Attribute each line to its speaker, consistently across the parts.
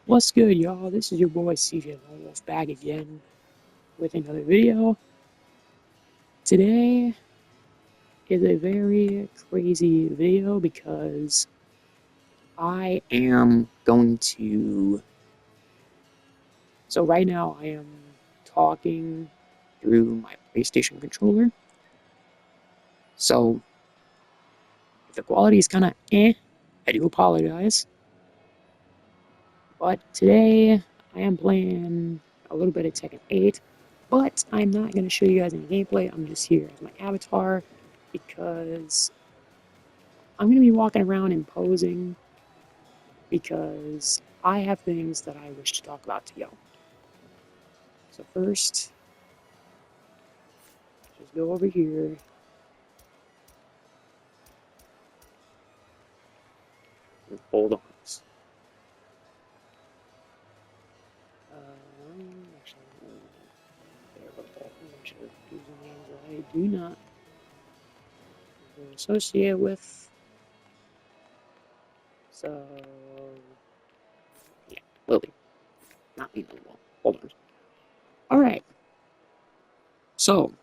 Speaker 1: What's good, y'all? This is your boy CJ Lone Wolf back again with another video. Today is a very crazy video because I am going to. So, right now, I am talking through my PlayStation controller. So, if the quality is kind of I do apologize. But today, I am playing a little bit of Tekken 8. But I'm not going to show you guys any gameplay. I'm just here as my avatar because I'm going to be walking around and posing because I have things that I wish to talk about to y'all. So first, just go over here. And hold on. Actually, there we go. Make sure usernames I do not associate with. So, yeah, Lily. Not me, well. Hold on. Alright, so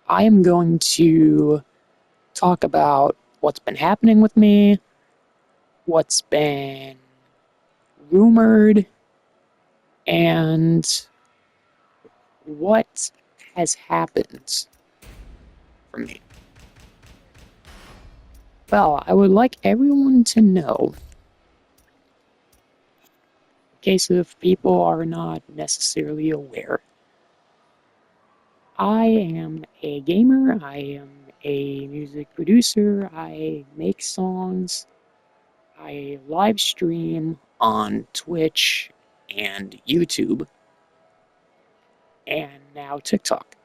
Speaker 1: I am going to talk about what's been happening with me, what's been rumored, and what has happened for me. Well, I would like everyone to know, in case if people are not necessarily aware, I am a gamer, I am a music producer, I make songs, I live stream on Twitch and YouTube, and now TikTok.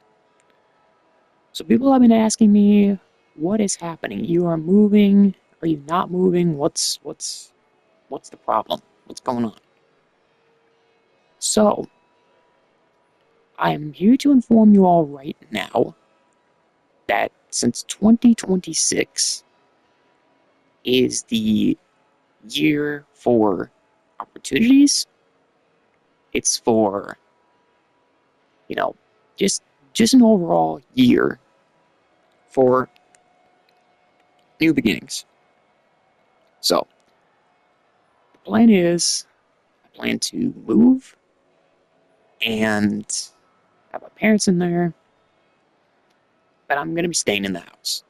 Speaker 1: So people have been asking me, what is happening? You are moving, are you not moving? What's the problem? What's going on? So, I am here to inform you all right now that since 2026 is the year for opportunities, it's for, you know, just just an overall year for new beginnings. So, the plan is I plan to move and have my parents in there, but I'm going to be staying in the house.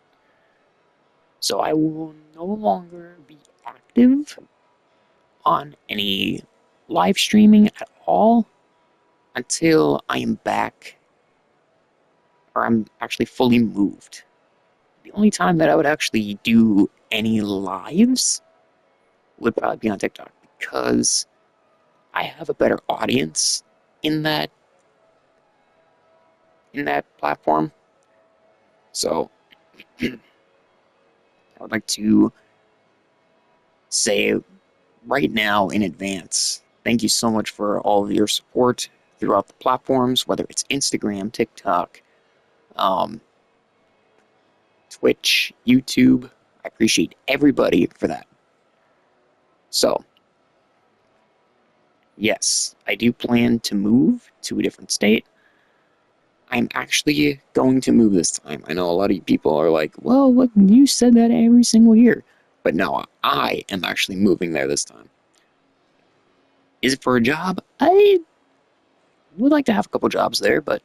Speaker 1: So I will no longer be active on any live streaming at all until I am back or I'm actually fully moved. The only time that I would actually do any lives would probably be on TikTok because I have a better audience in that platform. So I would like to say right now in advance, thank you so much for all of your support throughout the platforms, whether it's Instagram, TikTok, um, Twitch, YouTube. I appreciate everybody for that. So, yes, I do plan to move to a different state. I'm actually going to move this time. I know a lot of people are like, well, what, you said that every single year. But no, I am actually moving there this time. Is it for a job? I would like to have a couple jobs there, but,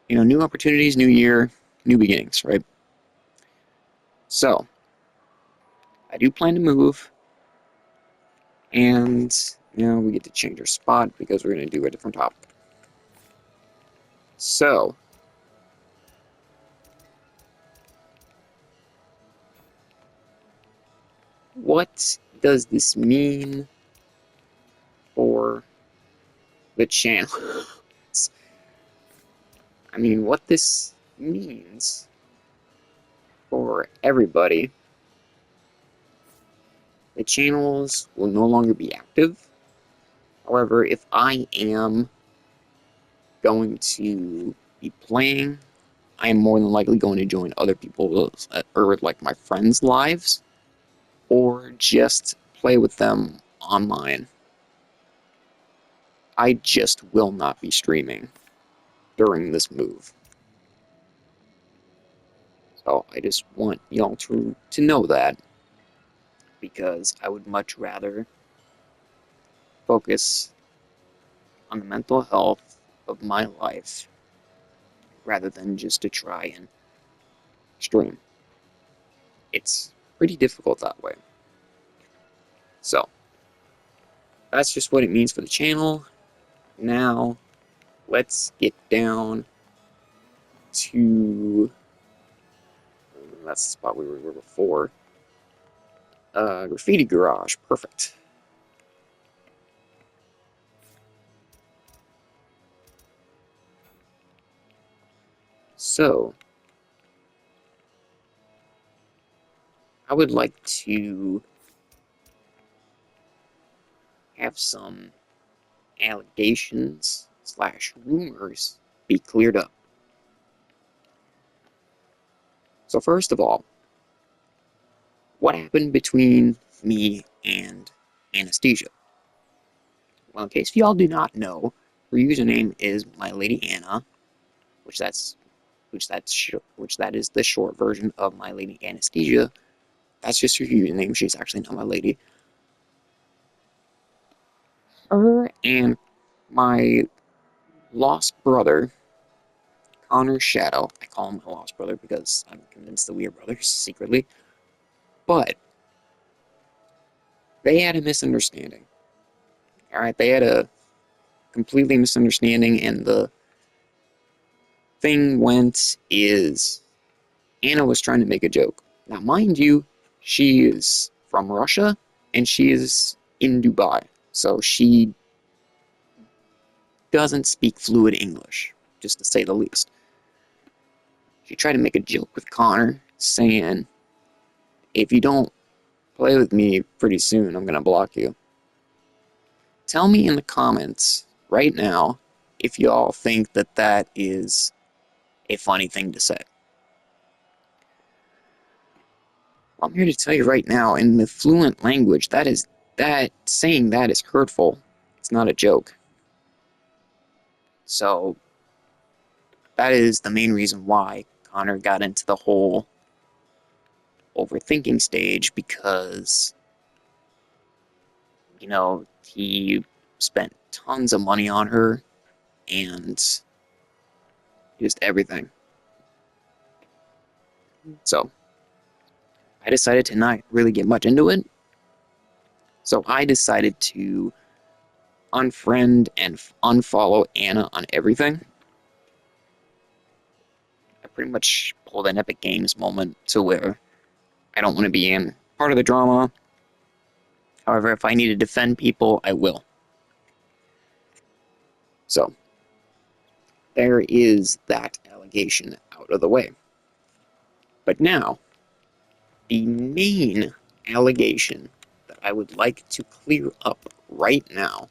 Speaker 1: new opportunities, new year, new beginnings, right? So, I do plan to move, and, we get to change our spot because we're going to do a different topic. So, what does this mean for the channel? I mean, what this means for everybody, the channels will no longer be active. However, if I am going to be playing, I am more than likely going to join other people's, or like my friends' lives, or just play with them online. I just will not be streaming during this move. So I just want y'all to know that, because I would much rather focus on the mental health of my life rather than just to try and stream. It's pretty difficult that way. So that's just what it means for the channel. Now let's get down to, that's the spot we were before. Graffiti Garage, perfect. So, I would like to have some allegations / rumors be cleared up. So first of all, what happened between me and Anesthesia? Well, in case y'all do not know, her username is My Lady Anna, which that is the short version of My Lady Anesthesia. That's just her username. She's actually not my lady. Her and my lost brother, Connor Shadow. I call him my lost brother because I'm convinced that we are brothers secretly. But they had a misunderstanding. Alright, they had a completely misunderstanding, and the thing went is Anna was trying to make a joke. Now, mind you, she is from Russia, and she is in Dubai, so she doesn't speak fluid English, just to say the least. She tried to make a joke with Connor, saying, if you don't play with me pretty soon, I'm gonna block you. Tell me in the comments right now if y'all think that that is a funny thing to say. I'm here to tell you right now, in the fluent language, saying that is hurtful. It's not a joke. So that is the main reason why Connor got into the whole overthinking stage, because, you know, he spent tons of money on her and just everything. So I decided to not really get much into it. So I decided to unfriend and unfollow Anna on everything. I pretty much pulled an Epic Games moment to where I don't want to be in part of the drama. However, if I need to defend people, I will. So there is that allegation out of the way. But now, the main allegation that I would like to clear up right now,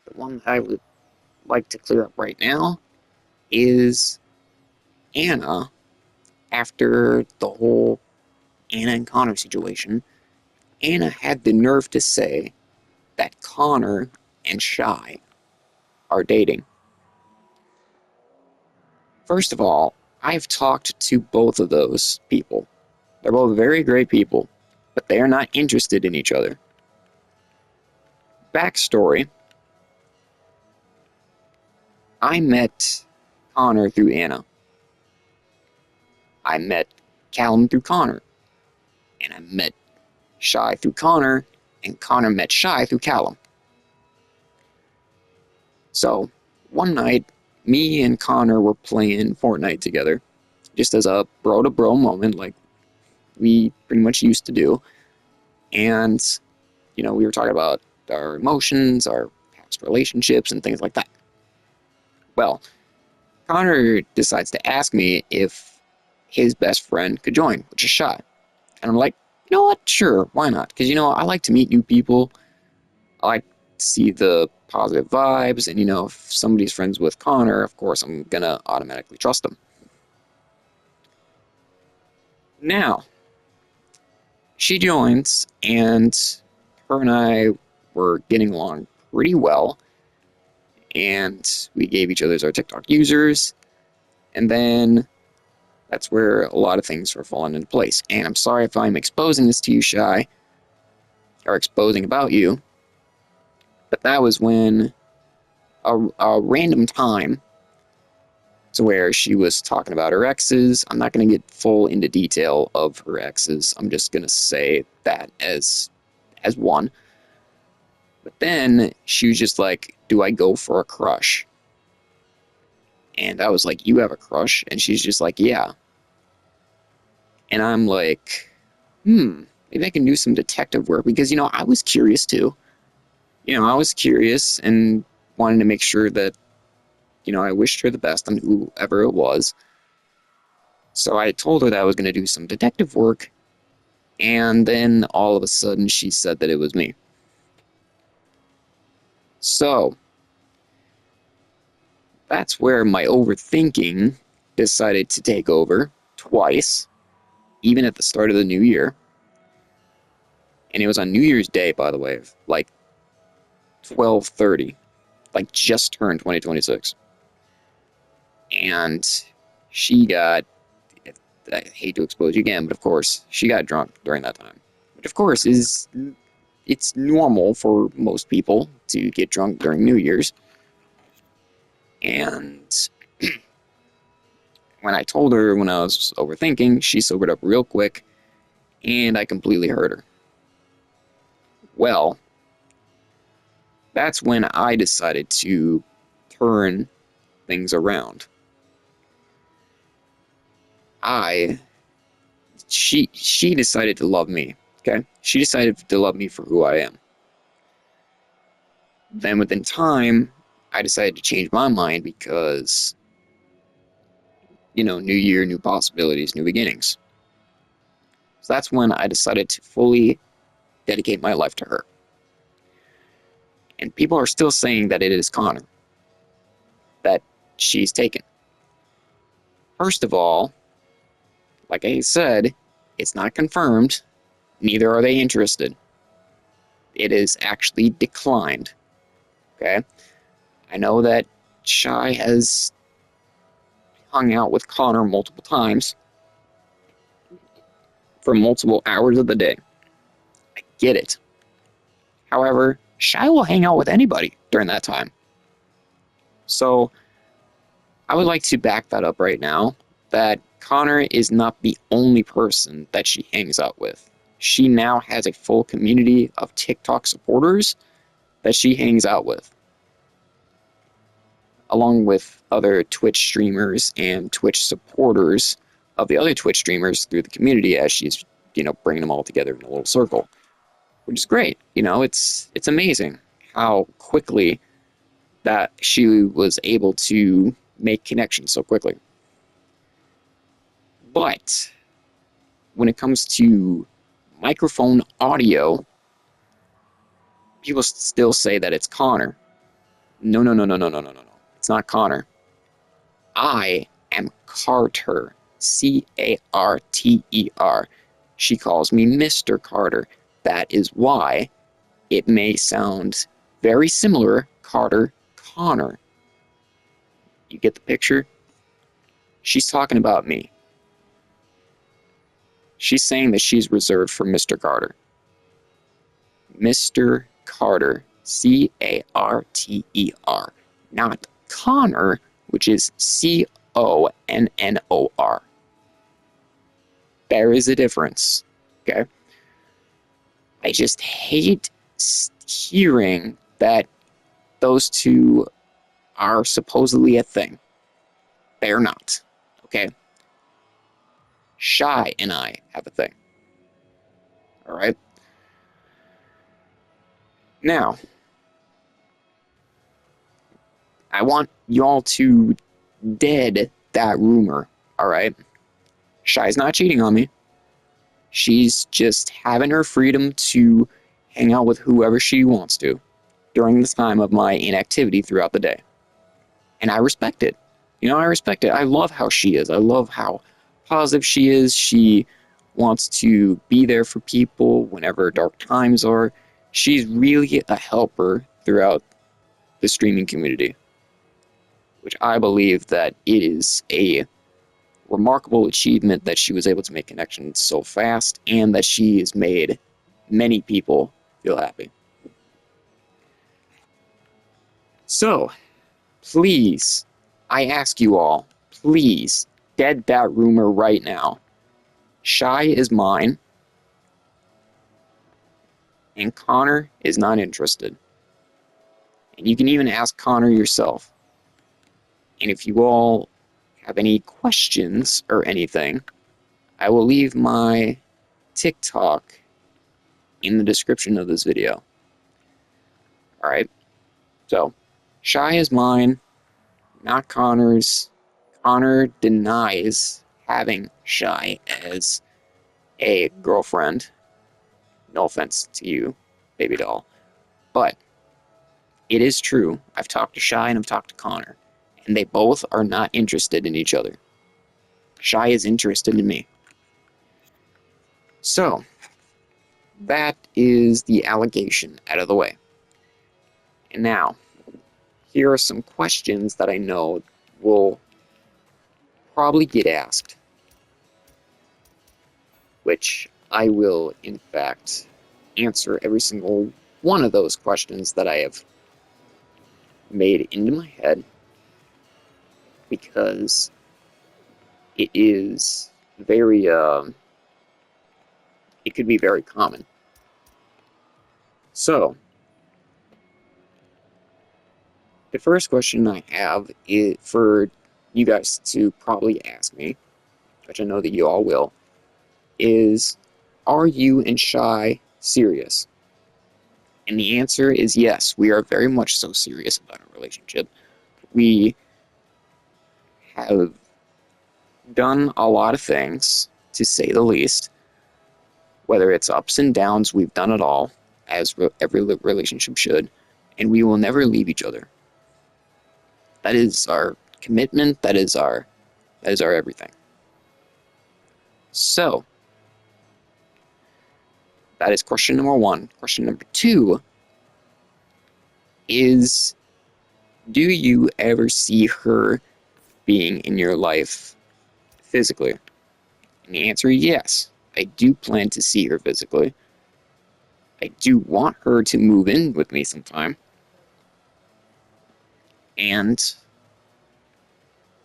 Speaker 1: the one that I would like to clear up right now, is Anna, after the whole Anna and Connor situation. Anna had the nerve to say that Connor and Shy are dating. First of all, I've talked to both of those people. They're both very great people, but they are not interested in each other. Backstory: I met Connor through Anna. I met Callum through Connor. And I met Shy through Connor, and Connor met Shy through Callum. So, one night, me and Connor were playing Fortnite together, just as a bro-to-bro moment, like we pretty much used to do. And, you know, we were talking about our emotions, our past relationships, and things like that. Well, Connor decides to ask me if his best friend could join, which is Shy. And I'm like, you know what? Sure, why not? Because, you know, I like to meet new people. I like to see the positive vibes. And, you know, if somebody's friends with Connor, of course, I'm going to automatically trust them. Now, she joins, and her and I were getting along pretty well, and we gave each other our TikTok users, and then that's where a lot of things were falling into place. And I'm sorry if I'm exposing this to you, Shy, or exposing about you, but that was when a random time to where she was talking about her exes. I'm not going to get full into detail of her exes. I'm just going to say that as one. But then she was just like, do I go for a crush? And I was like, you have a crush? And she's just like, yeah. And I'm like, maybe I can do some detective work because, I was curious too. I was curious and wanted to make sure that, I wished her the best on whoever it was. So I told her that I was going to do some detective work. And then all of a sudden she said that it was me. So that's where my overthinking decided to take over twice, even at the start of the new year. And it was on New Year's Day, by the way, like 12:30, like just turned 2026. And she got, I hate to expose you again, but of course, she got drunk during that time. Which of course it's normal for most people to get drunk during New Year's. And when I told her when I was overthinking, she sobered up real quick, and I completely hurt her. Well, that's when I decided to turn things around. She decided to love me, okay? She decided to love me for who I am. Then within time, I decided to change my mind because, new year, new possibilities, new beginnings. So that's when I decided to fully dedicate my life to her. And people are still saying that it is Connor, that she's taken. First of all, like I said, it's not confirmed, neither are they interested. It is actually declined. Okay? I know that Shy has hung out with Connor multiple times for multiple hours of the day. I get it. However, Shy will hang out with anybody during that time. So, I would like to back that up right now, that Connor is not the only person that she hangs out with. She now has a full community of TikTok supporters that she hangs out with, along with other Twitch streamers and Twitch supporters of the other Twitch streamers through the community as she's, bringing them all together in a little circle, which is great. It's amazing how quickly that she was able to make connections so quickly. But when it comes to microphone audio, people still say that it's Connor. No. It's not Connor. I am Carter. Carter. She calls me Mr. Carter. That is why it may sound very similar, Carter, Connor. You get the picture? She's talking about me. She's saying that she's reserved for Mr. Carter. Mr. Carter. Carter. Not Connor, which is Connor. There is a difference, okay? I just hate hearing that those two are supposedly a thing. They're not, okay? Shy and I have a thing. All right? Now, I want y'all to dead that rumor, all right? Shy's not cheating on me. She's just having her freedom to hang out with whoever she wants to during the time of my inactivity throughout the day. And I respect it. I respect it. I love how she is. I love how positive she is. She wants to be there for people whenever dark times are. She's really a helper throughout the streaming community, which I believe that it is a remarkable achievement that she was able to make connections so fast and that she has made many people feel happy. So, please, I ask you all, please, dead that rumor right now. Shy is mine, and Connor is not interested. And you can even ask Connor yourself. And if you all have any questions or anything, I will leave my TikTok in the description of this video. Alright, so Shy is mine, not Connor's. Connor denies having Shy as a girlfriend. No offense to you, baby doll. But it is true. I've talked to Shy and I've talked to Connor, and they both are not interested in each other. Shy is interested in me. So, that is the allegation out of the way. And now, here are some questions that I know will probably get asked, which I will, in fact, answer every single one of those questions that I have made into my head, because it is very, it could be very common. So, the first question I have is for you guys to probably ask me, which I know that you all will, is, are you and Shy serious? And the answer is yes, we are very much so serious about our relationship. We have done a lot of things, to say the least. Whether it's ups and downs, we've done it all, as every relationship should, and we will never leave each other. That is our commitment, that is our everything. So, that is question number one. Question number two is, do you ever see her being in your life physically? And the answer is yes. I do plan to see her physically. I do want her to move in with me sometime. And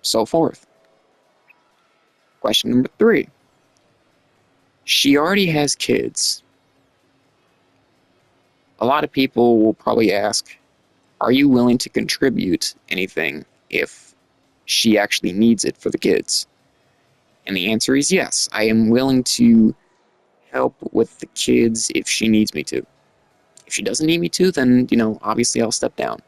Speaker 1: so forth. Question number three. She already has kids. A lot of people will probably ask, are you willing to contribute anything if she actually needs it for the kids? And the answer is yes. I am willing to help with the kids if she needs me to. If she doesn't need me to, then, obviously I'll step down.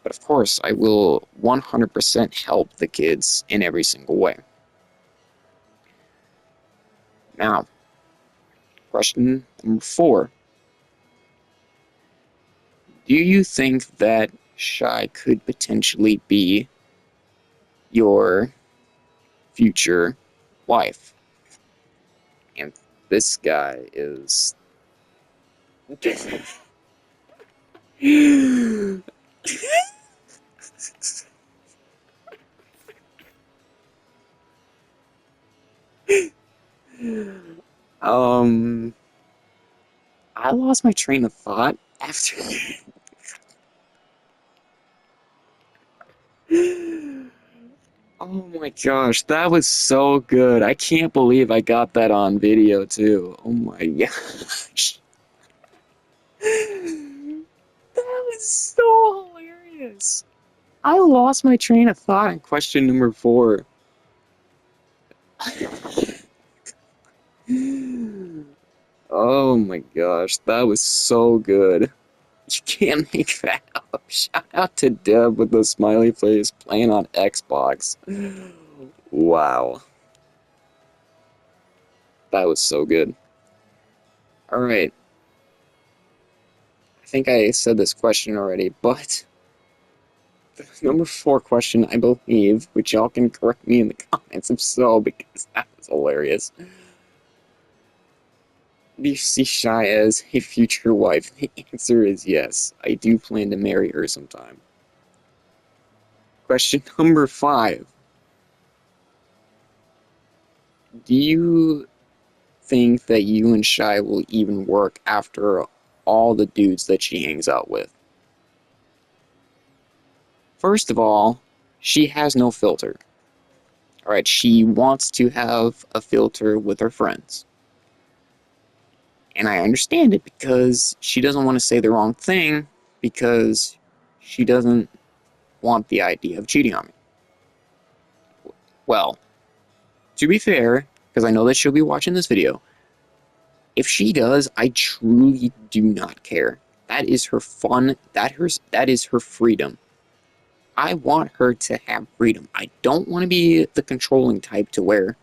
Speaker 1: But of course, I will 100% help the kids in every single way. Now, question number four. Do you think that Shy could potentially be your future wife? And this guy is... I lost my train of thought after... Oh my gosh, that was so good. I can't believe I got that on video too. Oh my gosh. That was so hilarious. I lost my train of thought in question number four. Oh my gosh, that was so good. You can't make that up. Shout out to Deb with the smiley face playing on Xbox. Wow. That was so good. Alright. I think I said this question already, but the number four question, I believe, which y'all can correct me in the comments if so, because that was hilarious. Do you see Shy as a future wife? The answer is yes. I do plan to marry her sometime. Question number 5. Do you think that you and Shy will even work after all the dudes that she hangs out with? First of all, she has no filter. Alright, she wants to have a filter with her friends. And I understand it because she doesn't want to say the wrong thing because she doesn't want the idea of cheating on me. Well, to be fair, because I know that she'll be watching this video, if she does, I truly do not care. That is her fun. That is her freedom. I want her to have freedom. I don't want to be the controlling type to where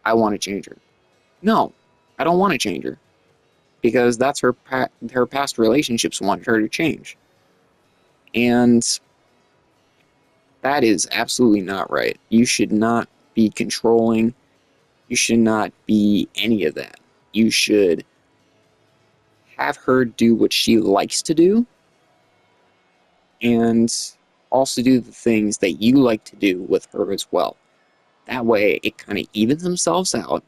Speaker 1: I want to change her. No, I don't want to change her because that's her past relationships wanted her to change. And that is absolutely not right. You should not be controlling. You should not be any of that. You should have her do what she likes to do and also do the things that you like to do with her as well. That way, it kind of evens themselves out,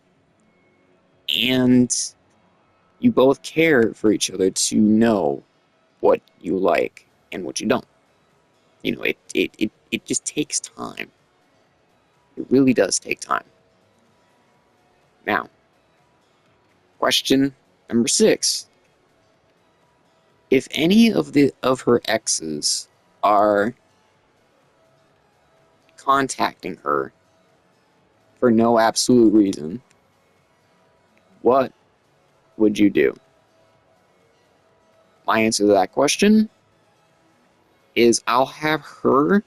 Speaker 1: and you both care for each other to know what you like and what you don't. You know, it just takes time. It really does take time. Now, question number 6. If any of her exes are contacting her for no absolute reason, what would you do? My answer to that question is I'll have her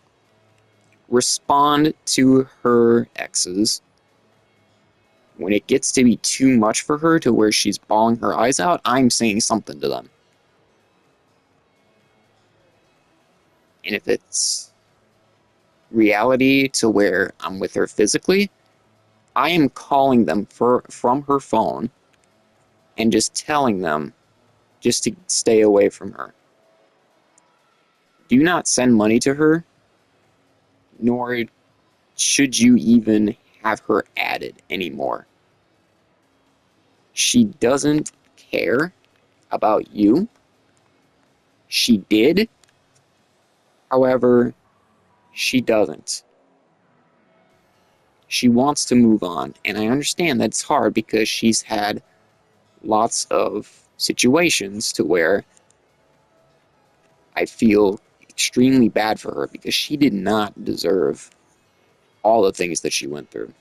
Speaker 1: respond to her exes when it gets to be too much for her to where she's bawling her eyes out. I'm saying something to them. And if it's reality to where I'm with her physically, I am calling them from her phone and just telling them just to stay away from her. Do not send money to her, nor should you even have her added anymore. She doesn't care about you. She did. However, she doesn't. She wants to move on, and I understand that it's hard because she's had lots of situations to where I feel extremely bad for her because she did not deserve all the things that she went through.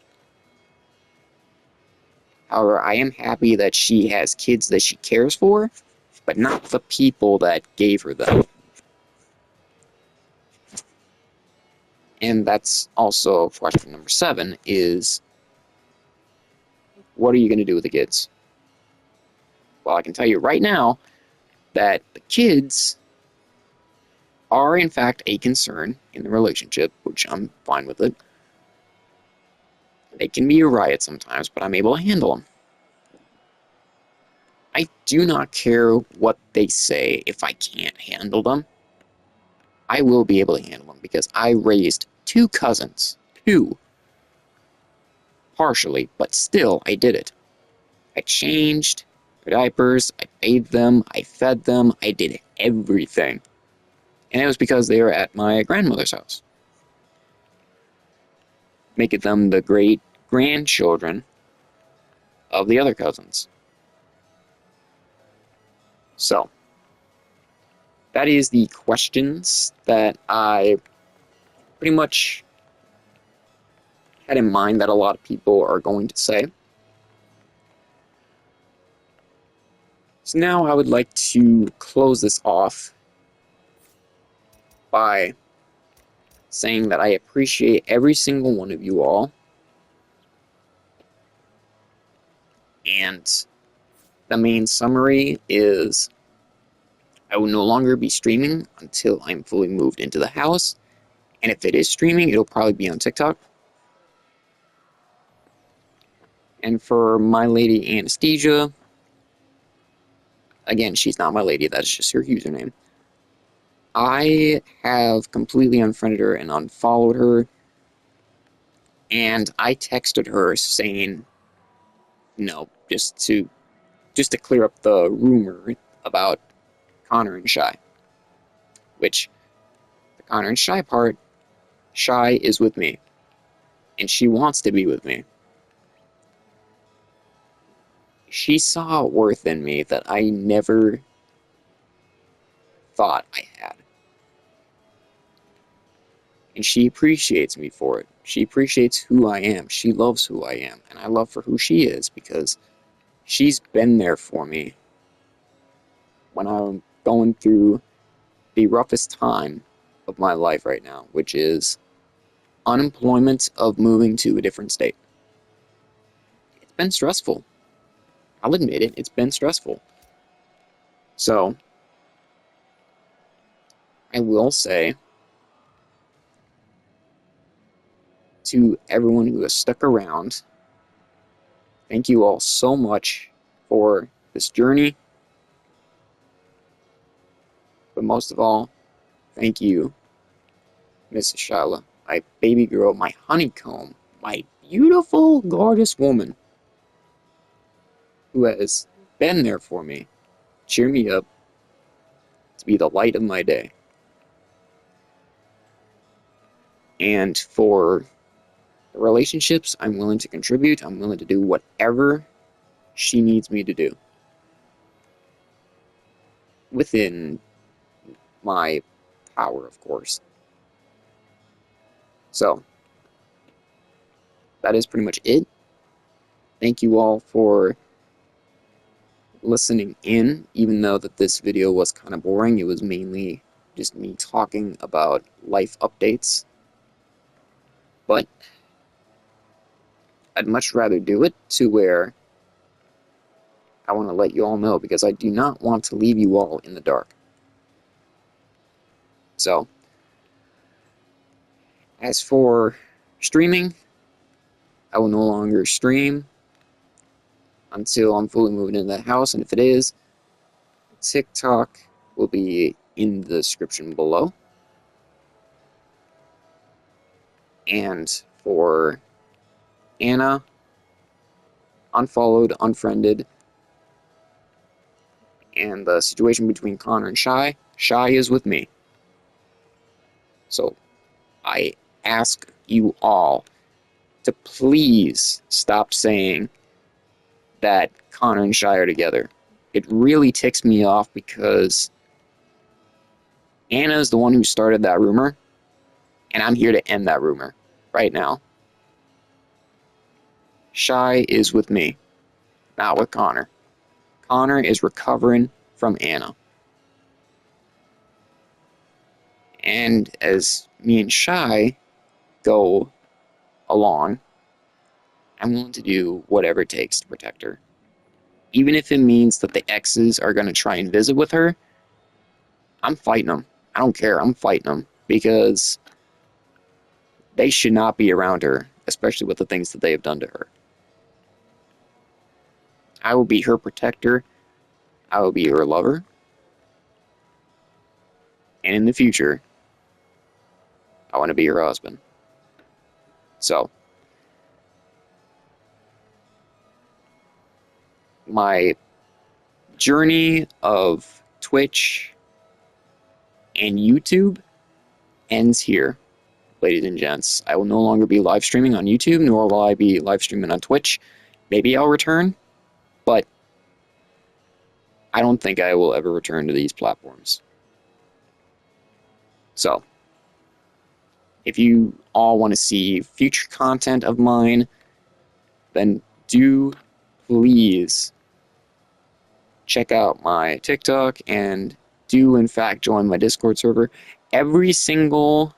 Speaker 1: However, I am happy that she has kids that she cares for, but not the people that gave her them. And that's also question number 7 is, what are you going to do with the kids? Well, I can tell you right now that the kids are in fact a concern in the relationship, which I'm fine with it. They can be a riot sometimes, but I'm able to handle them. I do not care what they say if I can't handle them. I will be able to handle them because I raised 2 cousins. 2. Partially, but still, I did it. I changed their diapers, I bathed them, I fed them, I did everything. And it was because they were at my grandmother's house, making them the great grandchildren of the other cousins. So, that is the questions that I pretty much had in mind that a lot of people are going to say. So now I would like to close this off by saying that I appreciate every single one of you all. And the main summary is I will no longer be streaming until I'm fully moved into the house. And if it is streaming, it'll probably be on TikTok. And for my lady Anesthesia, again, she's not my lady, that's just her username. I have completely unfriended her and unfollowed her, and I texted her saying, no, just to clear up the rumor about Connor and Shy. Which, the Connor and Shy part, Shy is with me, and she wants to be with me. She saw worth in me that I never thought I had. And she appreciates me for it. She appreciates who I am. She loves who I am. And I love for who she is because she's been there for me when I'm going through the roughest time of my life right now, which is unemployment of moving to a different state. It's been stressful. I'll admit it, it's been stressful. So, I will say to everyone who has stuck around, thank you all so much for this journey. But most of all, thank you, Mrs. Shyla, my baby girl, my honeycomb, my beautiful, gorgeous woman who has been there for me, cheer me up, to be the light of my day. And for the relationships, I'm willing to contribute. I'm willing to do whatever she needs me to do within my power, of course. So, that is pretty much it. Thank you all for listening in, even though that this video was kind of boring. It was mainly just me talking about life updates. But I'd much rather do it to where I want to let you all know, because I do not want to leave you all in the dark. So, as for streaming, I will no longer stream until I'm fully moved into the house, and if it is, TikTok will be in the description below. And for Anna, unfollowed, unfriended, and the situation between Connor and Shy, Shy is with me. So I ask you all to please stop saying that Connor and Shy are together. It really ticks me off because Anna is the one who started that rumor, and I'm here to end that rumor right now. Shy is with me, not with Connor. Connor is recovering from Anna. And as me and Shy go along, I'm willing to do whatever it takes to protect her. Even if it means that the exes are going to try and visit with her, I'm fighting them. I don't care. I'm fighting them because they should not be around her, especially with the things that they have done to her. I will be her protector. I will be her lover. And in the future, I want to be her husband. So, my journey of Twitch and YouTube ends here, ladies and gents. I will no longer be live streaming on YouTube, nor will I be live streaming on Twitch. Maybe I'll return, but I don't think I will ever return to these platforms. So, if you all want to see future content of mine, then do please check out my TikTok and do in fact join my Discord server. Every single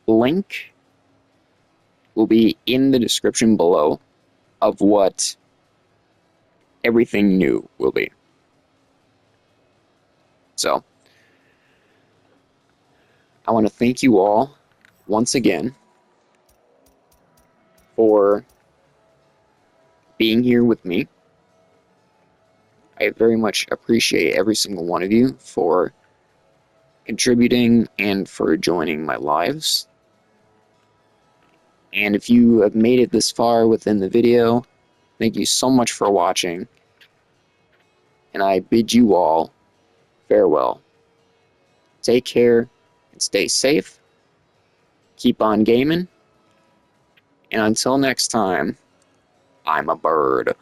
Speaker 1: link will be in the description below of what everything new will be. So, I want to thank you all once again for being here with me. I very much appreciate every single one of you for contributing and for joining my lives. And if you have made it this far within the video, thank you so much for watching. And I bid you all farewell. Take care and stay safe. Keep on gaming. And until next time, I'm a bird.